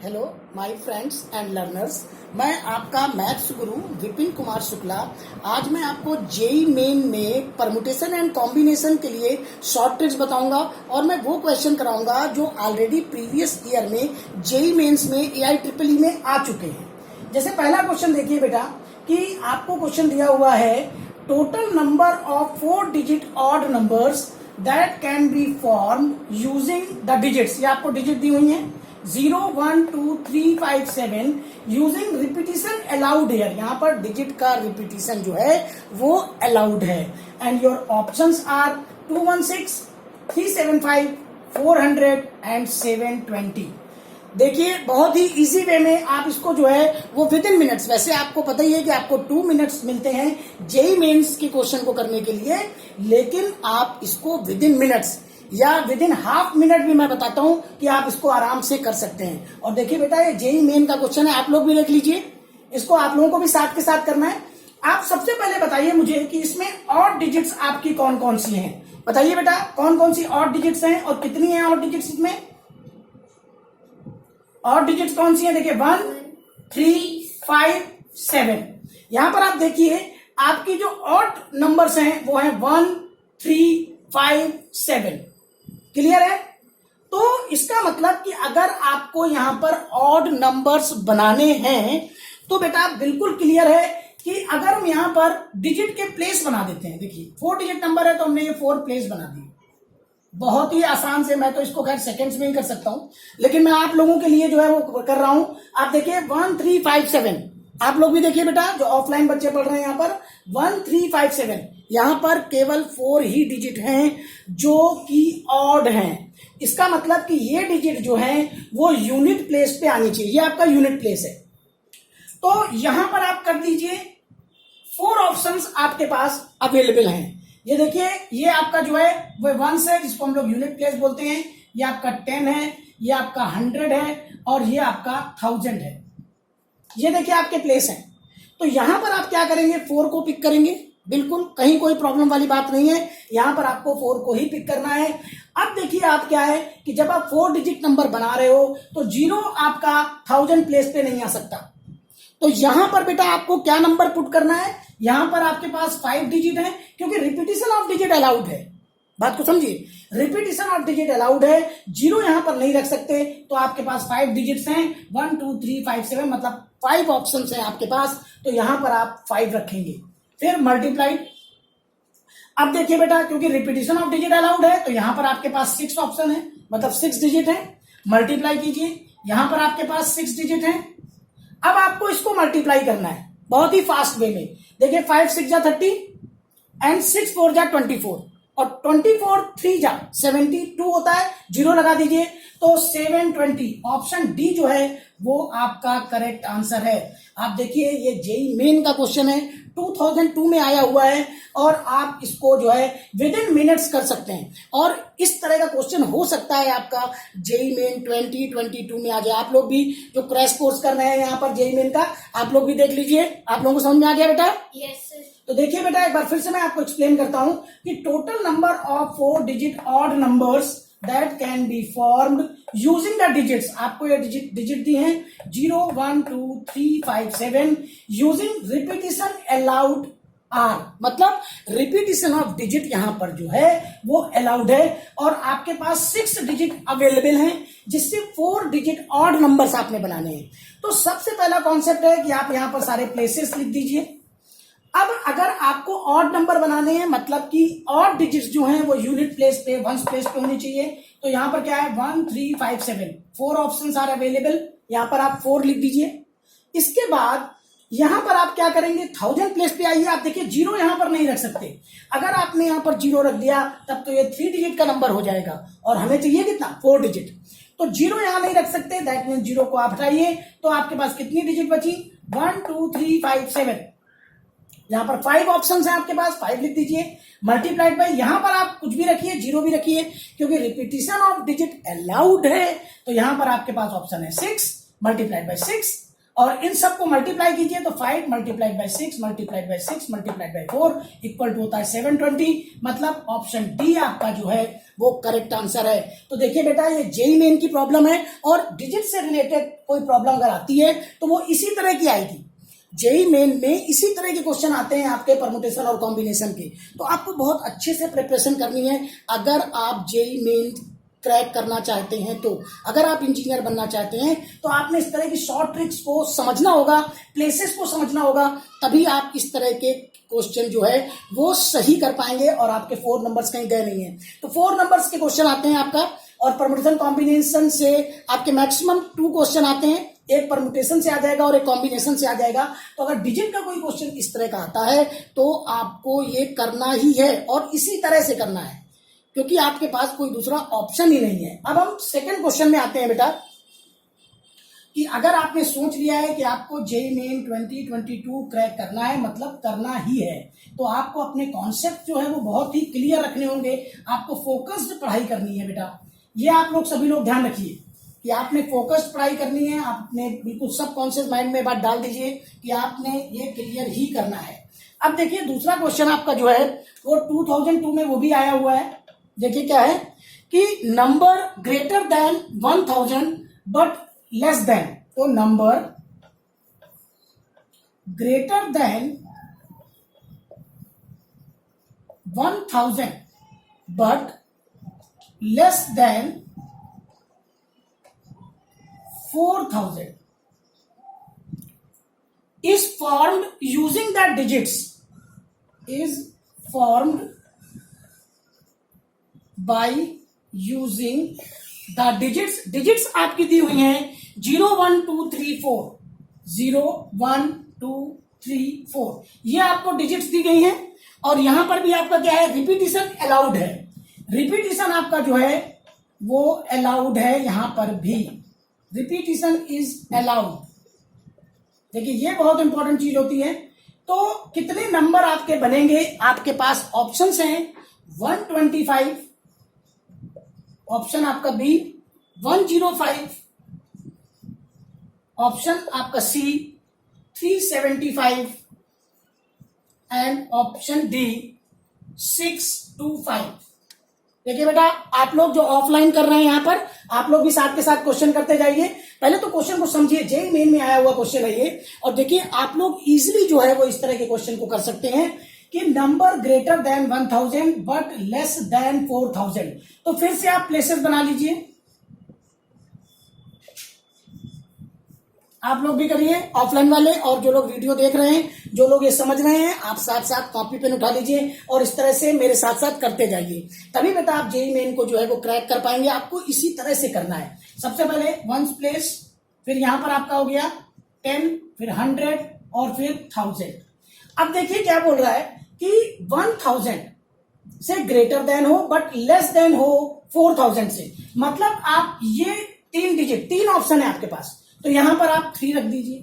Hello my friends and learners, मैं आपका maths गुरु विपिन कुमार शुक्ला। आज मैं आपको जेई मेन में परमुटेशन एंड कॉम्बिनेशन के लिए शॉर्ट ट्रिक्स बताऊंगा और मैं वो क्वेश्चन कराऊंगा जो ऑलरेडी प्रीवियस ईयर में जेई मेंस में AIEEE में आ चुके हैं। जैसे पहला क्वेश्चन देखिए बेटा कि आपको क्वेश्चन दिया हुआ है total number of 4 digit odd numbers that can be form using the digits. ये आपको डिजिट दी हुई है 0, 1, 2, 3, 5, 7 यूजिंग रिपीटिशन अलाउड है। यहाँ पर डिजिट का रिपीटिशन जो है वो अलाउड है। And your options are 216, 375, 400 and 720। देखिए बहुत ही इजी वे में आप इसको जो है वो विद इन मिनट्स, वैसे आपको पता ही है कि आपको 2 मिनट्स मिलते हैं जेई मेंस के क्वेश्चन को करने के लिए, लेकिन आप इसको विद इन मिनट्स या विद इन हाफ मिनट भी मैं बताता हूं कि आप इसको आराम से कर सकते हैं। और देखिए बेटा ये जेई मेन का क्वेश्चन है, आप लोग भी लिख लीजिए, इसको आप लोगों को भी साथ के साथ करना है। आप सबसे पहले बताइए मुझे कि इसमें ऑड डिजिट्स आपकी कौन कौन सी हैं। बताइए बेटा कौन कौन सी ऑड डिजिट्स हैं और कितनी है ऑड डिजिट्स इसमें। ऑड डिजिट्स कौन सी है? देखिए 1, 3, 5, 7। यहां पर आप देखिए आपकी जो ऑड नंबर्स हैं वो है 1, 3, 5, 7। क्लियर है? तो इसका मतलब कि अगर आपको यहां पर ऑड नंबर्स बनाने हैं तो बेटा बिल्कुल क्लियर है कि अगर हम यहां पर डिजिट के प्लेस बना देते हैं, देखिए 4 डिजिट नंबर है तो हमने ये 4 प्लेस बना दिए, बहुत ही आसान से। मैं तो इसको खैर सेकंड्स में ही कर सकता हूं, लेकिन मैं आप लोगों के लिए जो है वो कर रहा हूं। आप देखिए 1, 3, 5, 7। आप लोग भी देखिए बेटा जो ऑफलाइन बच्चे पढ़ रहे हैं यहां पर 1, 3, 5, 7, यहां पर केवल 4 ही डिजिट हैं जो कि ऑड हैं। इसका मतलब कि ये डिजिट जो है वो यूनिट प्लेस पे आनी चाहिए। ये आपका यूनिट प्लेस है, तो यहां पर आप कर दीजिए। 4 ऑप्शंस आपके पास अवेलेबल हैं। ये देखिए ये आपका जो है वो 1 है जिसको हम लोग यूनिट प्लेस बोलते हैं, ये आपका 10 है, ये आपका 100 है और ये आपका 1000 है। ये देखिए आपके प्लेस हैं। तो यहां पर आप क्या करेंगे, 4 को पिक करेंगे, बिल्कुल कहीं कोई प्रॉब्लम वाली बात नहीं है। यहां पर आपको 4 को ही पिक करना है। अब देखिए आप क्या है कि जब आप 4 डिजिट नंबर बना रहे हो तो 0 आपका 1000 प्लेस पे नहीं आ सकता। तो यहां पर बेटा आपको क्या नंबर पुट करना है, यहां पर आपके पास 5 डिजिट है क्योंकि रिपीटिशन ऑफ डिजिट अलाउड है। बात को समझिए, रिपीटिशन ऑफ डिजिट अलाउड है, 0 यहां पर नहीं रख सकते। तो आपके पास 5 डिजिट्स हैं 1, 2, 3, 5, 7, मतलब 5 ऑप्शंस हैं आपके पास। तो यहां पर आप 5 रखेंगे, फिर मल्टीप्लाइड। अब देखिए बेटा क्योंकि रिपीटिशन ऑफ डिजिट अलाउड है तो यहां पर आपके पास 6 ऑप्शन है, मतलब 6 डिजिट है। मल्टीप्लाई कीजिए, यहां पर आपके पास 6 डिजिट है। अब आपको इसको मल्टीप्लाई करना है बहुत ही फास्ट वे में। देखिए 5 6 जा 30 एंड 6 4 जा 24 और 24 3 जा 72 होता है, 0 लगा दीजिए। तो 720 ऑप्शन डी जो है वो आपका करेक्ट आंसर है। आप देखिए ये जेई मेन का क्वेश्चन है, 2002 में आया हुआ है और आप इसको जो है विद इन मिनट्स कर सकते हैं। और इस तरह का क्वेश्चन हो सकता है आपका जेई मेन 2022 में आ जाए। आप लोग भी जो क्रैश कोर्स कर रहे हैं यहाँ पर जेई मेन का, आप लोग भी देख लीजिए। आप लोगों को समझ में आ गया बेटा? Yes sir. तो देखिए बेटा एक बार फिर से मैं आपको एक्सप्लेन करता हूं कि total number of 4 digit odd numbers that can be formed using the digits. आपको ये डिजिट दी हैं 0, 1, 2, 3, 5, 7 यूजिंग रिपीटिशन अलाउड आर, मतलब रिपीटिशन ऑफ डिजिट यहां पर जो है वो अलाउड है। और आपके पास 6 डिजिट अवेलेबल हैं जिससे 4 डिजिट ऑड नंबर्स आपने बनाने हैं। तो सबसे पहला कॉन्सेप्ट है कि आप यहां पर सारे प्लेसेस लिख दीजिए। अब अगर आपको ऑड नंबर बनाने हैं, मतलब कि ऑड डिजिट्स जो हैं वो यूनिट प्लेस पे, वंस प्लेस पे होनी चाहिए, तो यहां पर क्या है 1, 3, 5, 7 4 ऑप्शंस आर अवेलेबल। यहां पर आप 4 लिख दीजिए। इसके बाद यहां पर आप क्या करेंगे, 1000 प्लेस पे आइए। आप देखिए 0 यहां पर नहीं रख सकते। अगर आपने यहां पर 0 रख दिया तब तो ये 3 डिजिट का नंबर हो जाएगा और हमें चाहिए कितना, 4 डिजिट। तो 0 यहां नहीं रख सकते, दैट मीन 0 को आप हटाइए। तो आपके पास कितनी डिजिट बची, 1, 2, 3, 5, 7। यहां पर 5 ऑप्शंस हैं आपके पास, 5 लिख दीजिए। मल्टीप्लाइड बाय, यहां पर आप कुछ भी रखिए, 0 भी रखिए क्योंकि रिपीटिशन ऑफ डिजिट अलाउड है। तो यहां पर आपके पास ऑप्शन है 6 मल्टीप्लाइड बाय 6 और इन सबको मल्टीप्लाई कीजिए तो 5 multiplied by 6 multiplied by 6 multiplied by 4 equal to होता है 720। मतलब ऑप्शन डी आपका जो है वो करेक्ट आंसर है। तो देखिए बेटा, ये जेईई मेन की प्रॉब्लम है और डिजिट से रिलेटेड कोई प्रॉब्लम अगर आती है तो वो इसी तरह की आएगी। जेईई मेन में इसी तरह के क्वेश्चन आते हैं आपके परमुटेशन और कॉम्बिनेशन के। तो आपको बहुत अच्छे से प्रिपरेशन करनी है अगर आप जेईई मेन क्रैक करना चाहते हैं। तो अगर आप इंजीनियर बनना चाहते हैं तो आपने इस तरह की शॉर्ट ट्रिक्स को समझना होगा, प्लेसेस को समझना होगा, तभी आप इस तरह के क्वेश्चन जो है वो सही कर पाएंगे और आपके 4 नंबर्स कहीं गए नहीं है। तो 4 नंबर्स के क्वेश्चन आते हैं आपका, और परमुटेशन कॉम्बिनेशन से आपके मैक्सिमम 2 क्वेश्चन आते हैं, एक परमुटेशन से आ जाएगा और एक कॉम्बिनेशन से आ जाएगा। तो अगर डिजिट का कोई क्वेश्चन इस तरह का आता है तो आपको ये करना ही है और इसी तरह से करना है, क्योंकि आपके पास कोई दूसरा ऑप्शन ही नहीं है। अब हम सेकंड क्वेश्चन में आते हैं बेटा, कि अगर आपने सोच लिया है कि आपको जेईई मेन 2022 क्रैक करना है, मतलब करना ही है, तो आपको अपने कॉन्सेप्ट जो है वो बहुत ही क्लियर रखने होंगे। आपको फोकस्ड पढ़ाई करनी है बेटा, ये आप लोग सभी लोग ध्यान रखिए कि आपने फोकस्ड पढ़ाई करनी है। आपने बिल्कुल सब कॉन्शियस माइंड में बात डाल दीजिए कि आपने ये क्लियर ही करना है। अब देखिए दूसरा क्वेश्चन आपका जो है वो 2002 में वो भी आया हुआ है। देखिए क्या है कि number greater than 1000 but less than, तो number greater than 1000 but less than 4000 is formed using the digits, is formed by using the digits। digits आपकी दी हुई हैं 0 1 2 3 4, 0 1 2 3 4, ये आपको डिजिट्स दी गई हैं। और यहां पर भी आपका क्या है, रिपीटिशन अलाउड है। रिपीटिशन आपका जो है वो अलाउड है, यहां पर भी रिपीटिशन इज अलाउड। देखिए ये बहुत इंपॉर्टेंट चीज होती है। तो कितने नंबर आपके बनेंगे, आपके पास ऑप्शंस हैं 125, ऑप्शन आपका बी 105, ऑप्शन आपका सी 375 एंड ऑप्शन डी 625। देखिए बेटा, आप लोग जो ऑफलाइन कर रहे हैं यहां पर, आप लोग भी साथ के साथ क्वेश्चन करते जाइए। पहले तो क्वेश्चन को समझिए, जेईई मेन में आया हुआ क्वेश्चन है ये। और देखिए आप लोग इजीली जो है वो इस तरह के क्वेश्चन को कर सकते हैं कि number greater than 1000 but less than 4000। तो फिर से आप प्लेसेस बना लीजिए, आप लोग भी करिए ऑफलाइन वाले, और जो लोग वीडियो देख रहे हैं, जो लोग ये समझ रहे हैं, आप साथ साथ कॉपी पेन उठा लीजिए और इस तरह से मेरे साथ साथ करते जाइए, तभी बेटा आप जेईई मेन को जो है वो क्रैक कर पाएंगे। आपको इसी तरह से करना है। सबसे पहले 1s प्लेस, फिर यहां पर आपका हो गया 10, फिर 100 और फिर 1000। अब देखिए क्या बोल रहा है कि 1000 से ग्रेटर देन हो बट लेस देन हो 4000 से, मतलब आप ये 3 डिजिट, 3 ऑप्शन है आपके पास, तो यहां पर आप 3 रख दीजिए।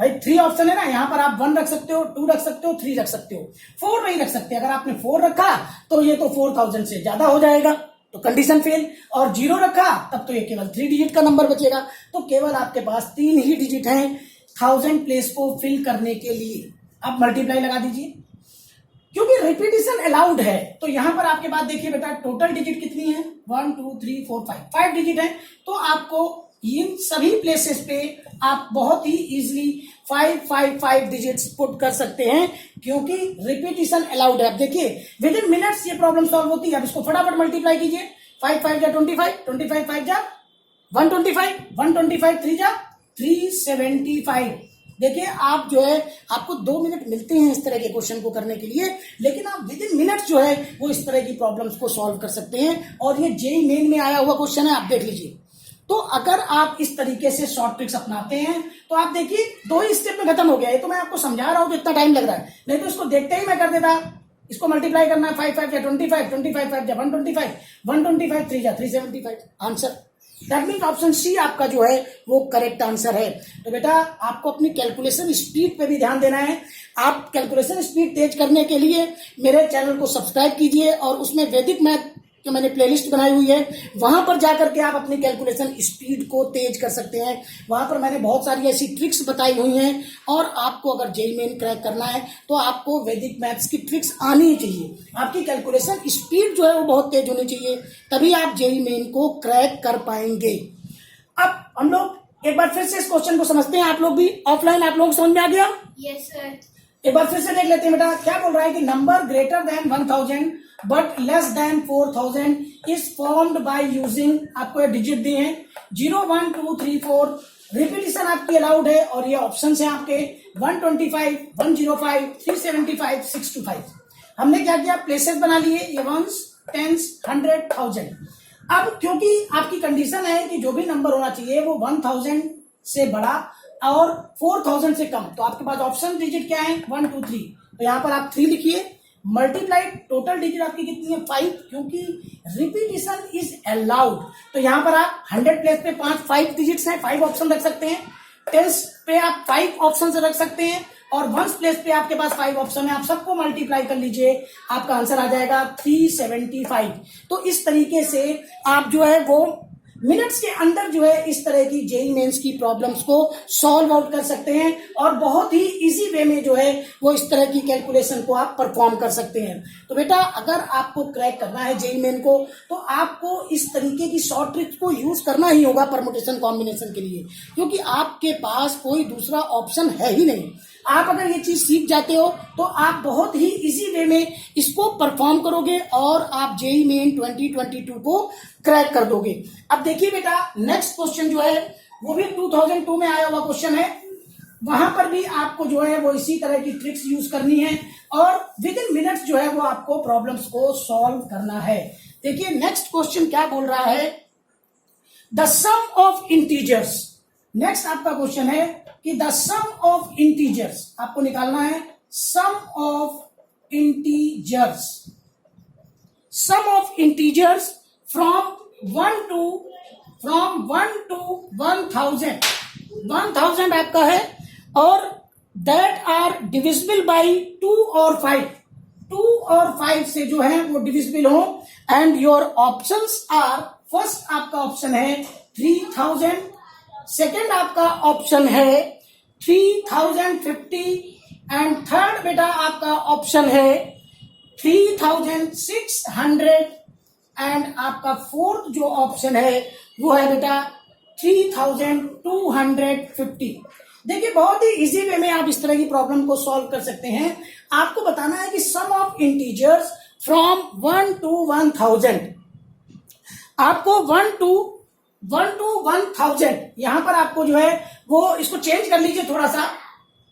भाई 3 ऑप्शन है ना, यहां पर आप 1 रख सकते हो, 2 रख सकते हो, 3 रख सकते हो, 4 नहीं रख सकते। अगर आपने 4 रखा तो ये तो 4000 से ज्यादा हो जाएगा, तो कंडीशन फेल। और 0 रखा तब तो ये केवल 3 डिजिट का नंबर बचेगा। तो केवल आपके पास 3 ही डिजिट हैं 1000 प्लेस को फिल करने के लिए। आप मल्टीप्लाई लगा दीजिए, क्योंकि रिपीटिशन अलाउड है। तो यहां पर आपके पास देखिए बेटा, टोटल डिजिट कितनी है, 1 2 3 4 5 डिजिट है। तो आपको इन सभी प्लेसेस पे आप बहुत ही इजीली 5 डिजिट्स पुट कर सकते हैं, क्योंकि रिपीटिशन अलाउड है। अब देखिए विद इन मिनट्स ये प्रॉब्लम सॉल्व होती है। अब इसको फटाफट मल्टीप्लाई कीजिए, 5 5 जा 25, 25 5 जा 125, 125 3 जा 375। देखिए आप जो है, आपको 2 मिनट मिलते हैं इस तरह के क्वेश्चन को करने के लिए, लेकिन आप विद इन मिनट्स जो है वो इस तरह की प्रॉब्लम्स को सॉल्व कर सकते हैं। और ये जेईई मेन में आया हुआ क्वेश्चन है, आप देख लीजिए। तो अगर आप इस तरीके से शॉर्ट ट्रिक्स अपनाते हैं तो आप देखिए 2 ही स्टेप में खत्म हो गया। ये तो मैं आपको समझा रहा हूं तो इतना टाइम लग रहा है, नहीं तो इसको देखते ही मैं कर देता। इसको मल्टीप्लाई करना है, 5 5 या 25, 25 5 या 125, 125 3 या 375 answer. That means option C आपका जो है वो करेक्ट आंसर है। तो बेटा आपको अपनी कैलकुलेशन स्पीड पे भी ध्यान देना है। आप कैलकुलेशन स्पीड तेज करने के लिए मेरे चैनल को सब्सक्राइब कीजिए और उसमें वैदिक मैथ जो मैंने प्लेलिस्ट बनाई हुई है, वहां पर जाकर के आप अपनी कैलकुलेशन स्पीड को तेज कर सकते हैं। वहां पर मैंने बहुत सारी ऐसी ट्रिक्स बताई हुई हैं, और आपको अगर जेईई मेन क्रैक करना है तो आपको वैदिक मैथ्स की ट्रिक्स आनी ही चाहिए। आपकी कैलकुलेशन स्पीड जो है वो बहुत तेज होनी चाहिए, तभी आप जेईई मेन को क्रैक कर पाएंगे। अब हम लोग एक बार फिर से इस क्वेश्चन को समझते हैं। आप लोग भी ऑफलाइन, आप लोगों को समझ में आ गया? Yes sir. एक बार फिर से देख लेते हैं बेटा। क्या बोल रहा है कि number greater than 1000 but less than 4000 is formed by using, आपको ये डिजिट दिए हैं 0 1 2 3 4। रिपीटिशन आपकी अलाउड है, और ये ऑप्शन है आपके 125 105 375 625। हमने क्या किया, प्लेसेस बना लिए, ये वंस, टेंस, 100, 1000। अब क्योंकि आपकी कंडीशन है कि जो भी नंबर होना चाहिए वो 1000 से बड़ा और 4000 से कम, तो आपके पास ऑप्शन डिजिट क्या है, 1 2 3। तो यहां पर आप 3 लिखिए, मल्टीप्लाई टोटल डिजिट आपकी कितनी है, 5, क्योंकि रिपीटिशन इज अलाउड। तो यहां पर आप 100 प्लेस पे 5 डिजिट्स हैं, 5 ऑप्शन रख सकते हैं। टेंस पे आप 5 ऑप्शन रख सकते हैं, और वंस प्लेस पे आपके पास 5 ऑप्शन है। आप सबको मल्टीप्लाई कर लीजिए, आपका आंसर आ जाएगा 375। तो इस तरीके से आप जो है वो मिनट्स के अंदर जो है इस तरह की जेईई मेंस की प्रॉब्लम्स को सॉल्व आउट कर सकते हैं, और बहुत ही इजी वे में जो है वो इस तरह की कैलकुलेशन को आप परफॉर्म कर सकते हैं। तो बेटा अगर आपको क्रैक करना है जेईई मेन को, तो आपको इस तरीके की शॉर्ट ट्रिक्स को यूज करना ही होगा परमुटेशन कॉम्बिनेशन के लिए, क्योंकि आपके पास कोई दूसरा ऑप्शन है ही नहीं। आप अगर ये चीज सीख जाते हो तो आप बहुत ही इजी वे में इसको परफॉर्म करोगे, और आप जेईई मेन 2022 को क्रैक कर दोगे। अब देखिए बेटा, नेक्स्ट क्वेश्चन जो है वो भी 2002 में आया हुआ क्वेश्चन है। वहां पर भी आपको जो है वो इसी तरह की ट्रिक्स यूज करनी है, और विद इन मिनट्स जो है वो आपको प्रॉब्लम्स को सॉल्व करना है। देखिए नेक्स्ट क्वेश्चन क्या बोल रहा है, the sum of integers. Next आपका क्वेश्चन है कि द सम ऑफ इंटीजर्स, आपको निकालना है sum of integers. Sum of integers from 1 to 1000। 1000 आपका है, और दैट आर डिविजिबल बाई 2 और 5। 2 और 5 से जो है वो डिविजिबल हो, and your options are, first आपका ऑप्शन है 3000, सेकेंड आपका ऑप्शन है 3050, एंड थर्ड बेटा आपका ऑप्शन है 3600, एंड आपका फोर्थ जो ऑप्शन है वो है बेटा 3250। देखिए बहुत ही इजी वे में आप इस तरह की प्रॉब्लम को सॉल्व कर सकते हैं। आपको बताना है कि सम ऑफ इंटीजर्स फ्रॉम 1 to 1000। आपको 1 to 1000, यहां पर आपको जो है वो इसको चेंज कर लीजिए थोड़ा सा।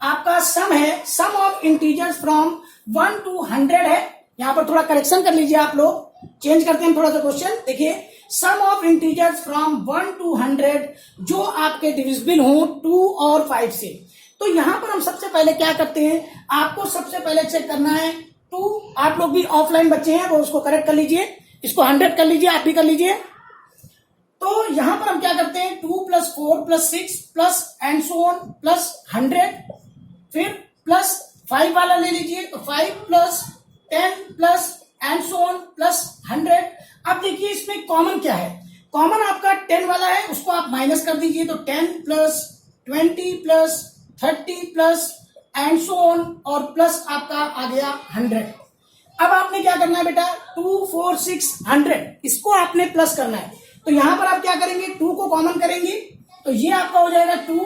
आपका सम है, sum of integers from 1 to 100 है, यहां पर थोड़ा करेक्शन कर लीजिए आप लोग। चेंज करते हैं थोड़ा सा क्वेश्चन। देखिए सम ऑफ इंटीजर्स फ्रॉम 1 to 100 जो आपके डिविजिबल हो 2 और 5 से। तो यहां पर हम सबसे पहले क्या करते हैं, आपको सबसे पहले चेक करना है 2। आप लोग भी ऑफलाइन बच्चे हैं, वो उसको करेक्ट कर लीजिए, इसको 100 कर लीजिए, आप भी कर लीजिए। तो यहां पर हम क्या करते हैं, 2 + 4 + 6 plus and so on plus 100, फिर प्लस 5 वाला ले लीजिए, तो 5 + 10 plus and so on plus 100। अब देखिए इसमें कॉमन क्या है, कॉमन आपका 10 वाला है, उसको आप माइनस कर दीजिए, तो 10 + 20 + 30 प्लस एंड सो ऑन, और प्लस आपका आ गया 100। अब आपने क्या करना है बेटा, 2 4 6 100, इसको आपने प्लस करना है। तो यहां पर आप क्या करेंगे, 2 को कॉमन करेंगे, तो ये आपका हो जाएगा 2,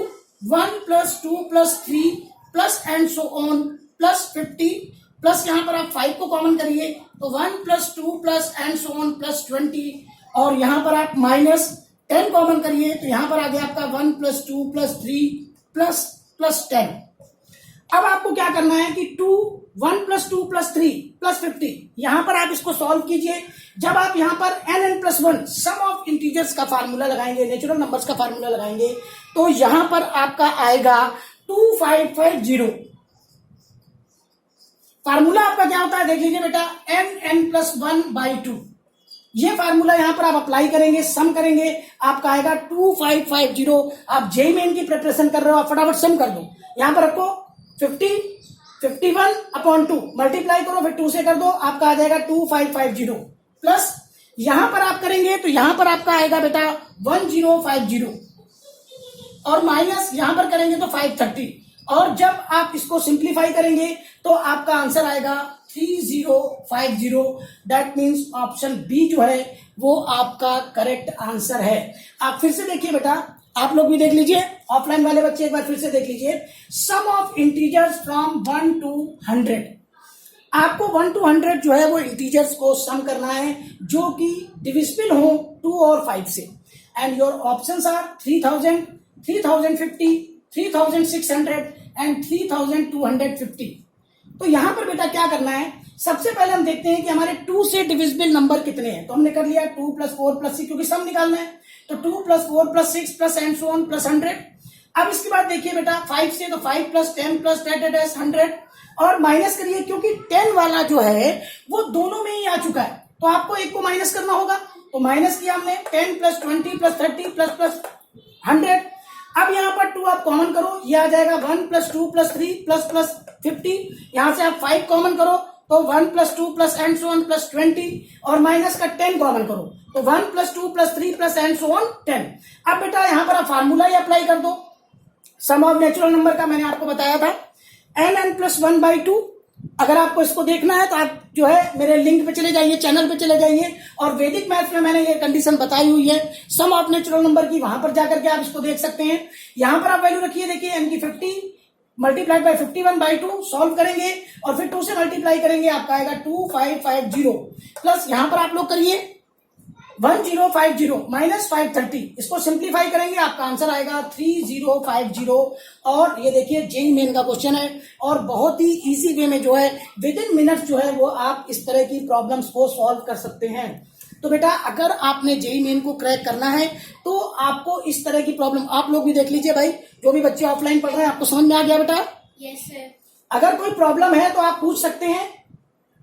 1 + 2 + 3 plus and so on plus 50, plus यहां पर आप 5 को कॉमन करिए, तो 1 + 2 plus and so on plus 20, और यहां पर आप माइनस 10 कॉमन करिए, तो यहां पर आ गया आपका 1 + 2 + 3 प्लस 10। अब आपको क्या करना है कि 1 + 2 + 3 + 50, यहां पर आप इसको सॉल्व कीजिए। जब आप यहां पर n+1 सम ऑफ इंटीजर्स का फार्मूला लगाएंगे, नेचुरल नंबर्स का फार्मूला लगाएंगे, तो यहां पर आपका आएगा 2550। फार्मूला आपका क्या होता है, देख लीजिए बेटा, n+1/2। ये फार्मूला यहां पर आप अप्लाई करेंगे, सम करेंगे, आपका आएगा 2550। आप जेईई मेन की प्रिपरेशन कर रहे हो, आप फटाफट सम कर दो। यहां पर रखो 50, 51/2 मल्टीप्लाई करो, फिर 2 से कर दो, आपका आ जाएगा 2550 प्लस यहां पर आप करेंगे तो यहां पर आपका आएगा बेटा 1050 और माइनस यहां पर करेंगे तो 530 और जब आप इसको सिंप्लीफाई करेंगे तो आपका आंसर आएगा 3050। दैट मीन्स ऑप्शन बी जो है वो आपका करेक्ट आंसर है। आप फिर से देखिए बेटा, आप लोग भी देख लीजिए, ऑफलाइन वाले बच्चे एक बार फिर से देख लीजिए। सम ऑफ इंटीजर्स फ्रॉम 1 to 100। आपको 1 to 100 जो है वो इंटीजर्स को सम करना है जो कि डिविजिबल हो 2 और 5 से। And your options are 3000, 3050, 3600 and 3250। तो यहां पर बेटा क्या करना है, सबसे पहले हम देखते हैं कि हमारे 2 से डिविजिबल नंबर कितने हैं। तो हमने कर लिया 2 + 4 + 6 क्योंकि सम निकालना है, तो 2 + 4 + 6 + एंड सो ऑन + 100। अब इसके बाद देखिए बेटा 5 से, तो 5 + 10 + 10 100 और माइनस करिए क्योंकि 10 वाला जो है वो दोनों में ही आ चुका है, तो आपको एक को माइनस करना होगा। तो माइनस किया हमने 10 + 20 + 30 + 100। अब यहाँ पर 2 आप कॉमन करो, ये आ जाएगा 1 + 2 + 3 + 50। यहां से आप 5 कॉमन करो तो 1 + 2 + एंड सो ऑन + 20 और माइनस का 10 कॉमन करो तो 1 + 2 + 3 + एंड सो ऑन 10। अब बेटा यहां पर आप फार्मूला ही अप्लाई कर दो सम ऑफ नेचुरल नंबर का, मैंने आपको बताया था n + 1/2। अगर आपको इसको देखना है तो आप जो है मेरे लिंक पे चले जाइए, चैनल पे चले जाइए और वैदिक मैथ्स में मैंने ये कंडीशन बताई हुई है सम ऑफ नेचुरल नंबर की, वहां पर जाकर के आप इसको देख सकते हैं। यहां पर आप वैल्यू रखिए, देखिए n की 50 मल्टीप्लाइड बाय 51/2 सॉल्व करेंगे और फिर 2 से मल्टीप्लाई करेंगे, आपका आएगा 2550 प्लस यहां पर आप लोग करिए 1050 माइनस 530, इसको सिंप्लीफाई करेंगे आपका आंसर आएगा 3050। और ये देखिए जेईई मेन का क्वेश्चन है और बहुत ही इजी वे में जो है विद इन मिनट्स जो है वो आप इस तरह की प्रॉब्लम्स को सॉल्व कर सकते हैं। तो बेटा अगर आपने जेईई मेन को क्रैक करना है तो आपको इस तरह की प्रॉब्लम, आप लोग भी देख लीजिए भाई, जो भी बच्चे ऑफलाइन पढ़ रहे हैं, आपको समझ में आ गया बेटा? Yes sir. अगर कोई प्रॉब्लम है तो आप पूछ सकते हैं,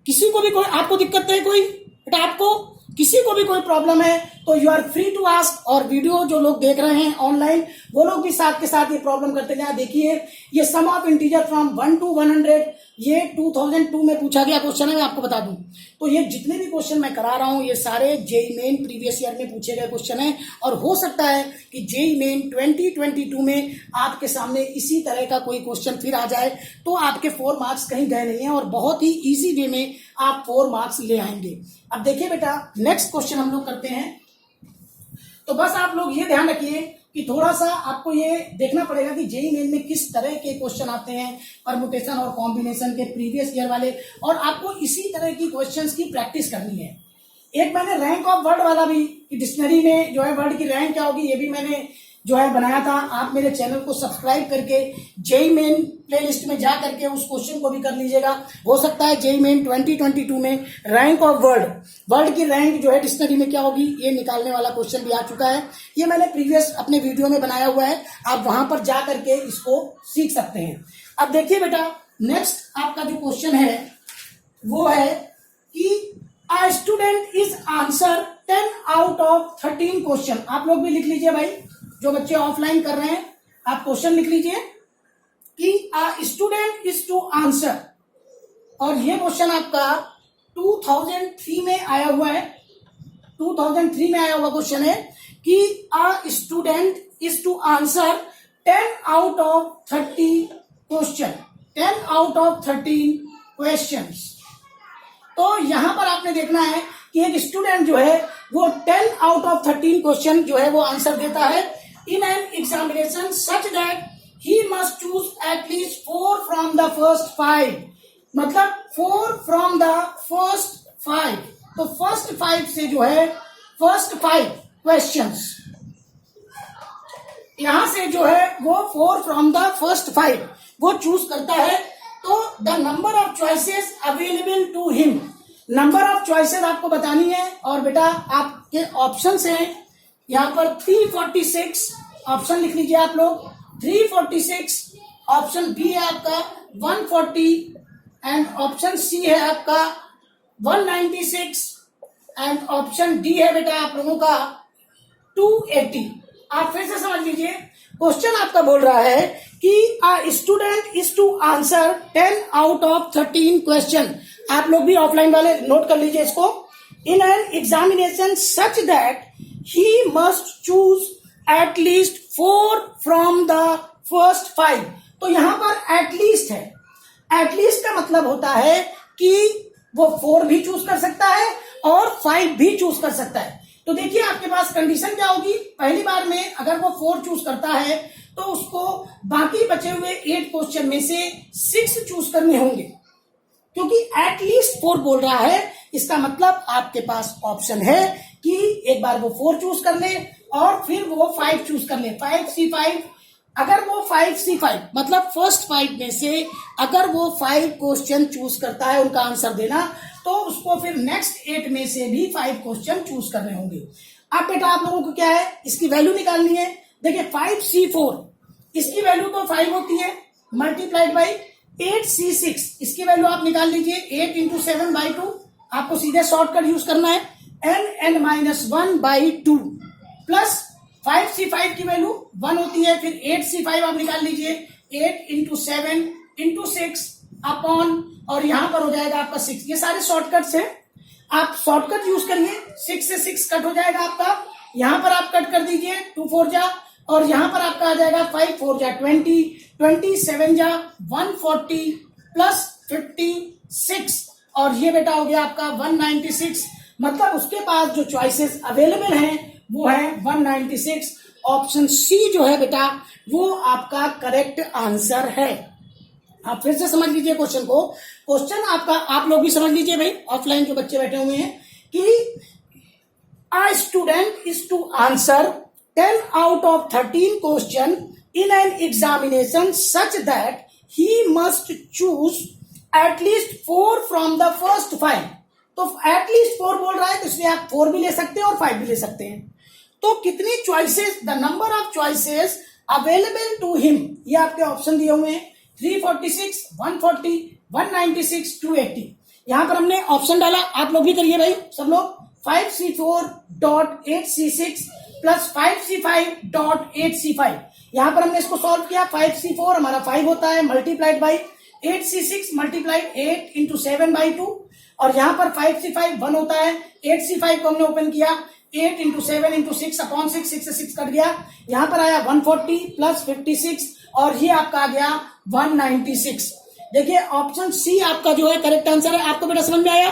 किसी को भी कोई आपको दिक्कत है कोई बेटा, आपको किसी को भी कोई प्रॉब्लम है तो you are free to ask. और वीडियो जो लोग देख रहे हैं ऑनलाइन वो लोग भी साथ के साथ ये प्रॉब्लम करते जाए। देखिए ये सम ऑफ इंटीजर फ्रॉम 1 to 100 ये 2002 में पूछा गया क्वेश्चन है, मैं आपको बता दूं। तो ये जितने भी क्वेश्चन मैं करा रहा हूं ये सारे जेईई मेन प्रीवियस ईयर में पूछे गए क्वेश्चन है और हो सकता है कि जेईई मेन 2022 में आपके सामने इसी तरह का कोई क्वेश्चन फिर आ जाए तो आपके 4 मार्क्स कहीं गए नहीं है और बहुत ही ईजी वे में आप 4 मार्क्स ले आएंगे। अब देखिए बेटा नेक्स्ट क्वेश्चन हम लोग करते हैं। तो बस आप लोग ये ध्यान रखिए कि थोड़ा सा आपको ये देखना पड़ेगा कि जेईई मेन में किस तरह के क्वेश्चन आते हैं, परमुटेशन और कॉम्बिनेशन के प्रीवियस ईयर वाले, और आपको इसी तरह की क्वेश्चंस की प्रैक्टिस करनी है। एक मैंने रैंक ऑफ वर्ड वाला भी, डिक्शनरी में जो है वर्ड की रैंक क्या होगी, ये भी मैंने जो है बनाया था। आप मेरे चैनल को सब्सक्राइब करके जेईई मेन प्लेलिस्ट में जा करके उस क्वेश्चन को भी कर लीजिएगा। हो सकता है जेईई मेन 2022 में रैंक ऑफ वर्ड की रैंक जो है डिक्शनरी में क्या होगी ये निकालने वाला क्वेश्चन भी आ चुका है। ये मैंने प्रीवियस अपने वीडियो में बनाया हुआ है, आप वहां पर जा करके इसको सीख सकते हैं। अब देखिए बेटा नेक्स्ट आपका जो क्वेश्चन है वो है कि a student is answer 10 out of 13 question. आप लोग भी लिख लीजिए भाई, जो बच्चे ऑफलाइन कर रहे हैं आप क्वेश्चन लिख लीजिए कि a student is to answer, और ये क्वेश्चन आपका 2003 में आया हुआ है। 2003 में आया हुआ क्वेश्चन है कि a student is to answer 10 out of 30 question, 10 out of 13 questions. तो यहां पर आपने देखना है कि एक स्टूडेंट जो है वो 10 out of 13 क्वेश्चन जो है वो आंसर देता है in an examination such that he must choose at least 4 from the first 5, मतलब 4 from the first 5। तो फर्स्ट 5 से जो है फर्स्ट 5 क्वेश्चंस, यहां से जो है वो 4 from the first 5 वो चूज करता है। तो the number of choices available to him, number of choices आपको बतानी है। और बेटा आपके ऑप्शंस हैं यहाँ पर 346, ऑप्शन लिख लीजिए आप लोग 346, ऑप्शन बी है आपका 140 एंड ऑप्शन सी है आपका 196 एंड ऑप्शन डी है बेटा आप लोगों का 280। आप फिर से समझ लीजिए, क्वेश्चन आपका बोल रहा है कि a student is to answer 10 out of 13 question. आप लोग भी ऑफलाइन वाले नोट कर लीजिए इसको in an examination such that he must choose at least 4 from the first 5। तो यहां पर एटलीस्ट है, एटलीस्ट का मतलब होता है कि वो 4 भी चूज कर सकता है और 5 भी चूज कर सकता है। तो देखिए आपके पास कंडीशन क्या होगी, पहली बार में अगर वो 4 चूज करता है तो उसको बाकी बचे हुए 8 क्वेश्चन में से 6 चूज करने होंगे, क्योंकि एटलीस्ट 4 बोल रहा है। इसका मतलब आपके पास ऑप्शन है कि एक बार वो 4 चूज कर ले और फिर वो 5 चूज कर ले, 5C5। अगर वो 5C5 मतलब फर्स्ट 5 में से अगर वो 5 क्वेश्चन चूज करता है उनका आंसर देना, तो उसको फिर नेक्स्ट 8 में से भी 5 क्वेश्चन चूज करने होंगे। अब बेटा आप लोगों को क्या है, इसकी वैल्यू निकालनी है। देखिए 5C4 इसकी वैल्यू तो 5 होती है, मल्टीप्लाइड बाई 8C6 इसकी वैल्यू आप निकाल लीजिए 8 इंटू 7/2। आपको सीधे शॉर्टकट यूज करना है, n(n-1/2) प्लस 5C5 की वैल्यू 1 होती है, फिर 8C5 आप निकाल लीजिए 8 इंटू 7 इंटू 6 अपॉन, और यहां पर हो जाएगा आपका 6। ये सारे शॉर्टकट्स हैं, आप शॉर्टकट यूज करिए। 6 से 6 कट हो जाएगा आपका, यहां पर आप कट कर दीजिए 2 4 जा, और यहां पर आपका आ जाएगा 5 4 जा 20, 27 जा 140 प्लस 56, और ये बेटा हो गया आपका 196। मतलब उसके पास जो चॉइसेस अवेलेबल हैं वो है 196। ऑप्शन सी जो है बेटा वो आपका करेक्ट आंसर है। आप फिर से समझ लीजिए क्वेश्चन को, क्वेश्चन आपका आप लोग भी समझ लीजिए भाई, ऑफलाइन जो बच्चे बैठे हुए हैं, कि a student is to answer 10 out of 13 question in an examination such that he must choose at least 4 from the first 5। तो at least 4 बोल रहा है तो इसलिए आप 4 भी ले सकते हैं और 5 भी ले सकते हैं। तो कितनी choices, the number of choices available to him, ये आपके ऑप्शन दिए हुए हैं 346, 140, 196, 280। यहां पर हमने ऑप्शन डाला, आप लोग भी करिए भाई सब लोग। 5C4.8C6 प्लस 5C5.8C5, यहां पर हमने इसको सॉल्व किया। 5C4 हमारा 5 होता है, multiplied by 8C6 multiplied 8 into 7/2, और यहां पर 5C5 1 होता है। 8C5 को हमने ओपन किया 8 इंटू 7 इंटू 6 अपॉन 6, 6 से 6 कट गया, यहां पर आया 140 प्लस 56, और ये आपका आ गया 196। देखिए ऑप्शन सी आपका जो है करेक्ट आंसर है। आपको बेटा समझ में आया?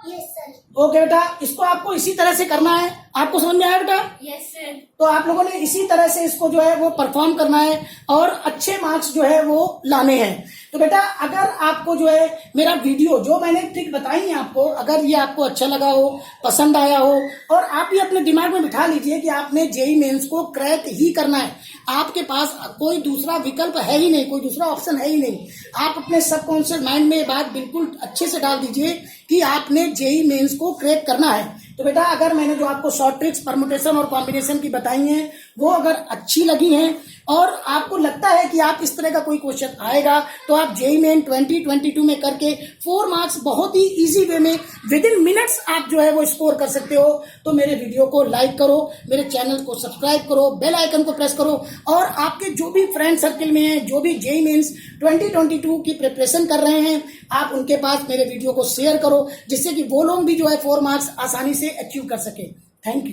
Yes sir. ओके बेटा, इसको आपको इसी तरह से करना है। आपको समझ में आया बेटा? Yes sir. तो आप लोगों ने इसी तरह से इसको जो है वो परफॉर्म करना है और अच्छे मार्क्स जो है वो लाने हैं। तो बेटा अगर आपको जो है मेरा वीडियो जो मैंने ट्रिक बताई है आपको, अगर ये आपको अच्छा लगा हो, पसंद आया हो, और आप ये अपने दिमाग में बिठा लीजिए कि आपने जेईई मेंस को क्रैक ही करना है, आपके पास कोई दूसरा विकल्प है ही नहीं, कोई दूसरा ऑप्शन है ही नहीं। आप अपने सबकॉन्शियस माइंड में ये बात बिल्कुल अच्छे से डाल दीजिए कि आपने जेईई मेंस को क्रैक करना है। तो बेटा अगर मैंने जो आपको शॉर्ट ट्रिक्स, परमुटेशन और कॉम्बिनेशन की बताई हैं वो अगर अच्छी लगी हैं और आपको लगता है कि आप इस तरह का कोई क्वेश्चन आएगा, तो आप जेईई मेन 2022 में करके 4 मार्क्स बहुत ही इजी वे में विद इन मिनट्स आप जो है वो स्कोर कर सकते हो। तो मेरे वीडियो को लाइक करो, मेरे चैनल को सब्सक्राइब करो, बेल आइकन को प्रेस करो, और आपके जो भी फ्रेंड सर्किल में हैं, जो भी जेईई मेंस 2022 की प्रिपरेशन कर रहे हैं, आप उनके पास मेरे वीडियो को शेयर करो, जिससे कि वो लोग भी जो है 4 मार्क्स आसानी से अचीव कर सके। Thank you.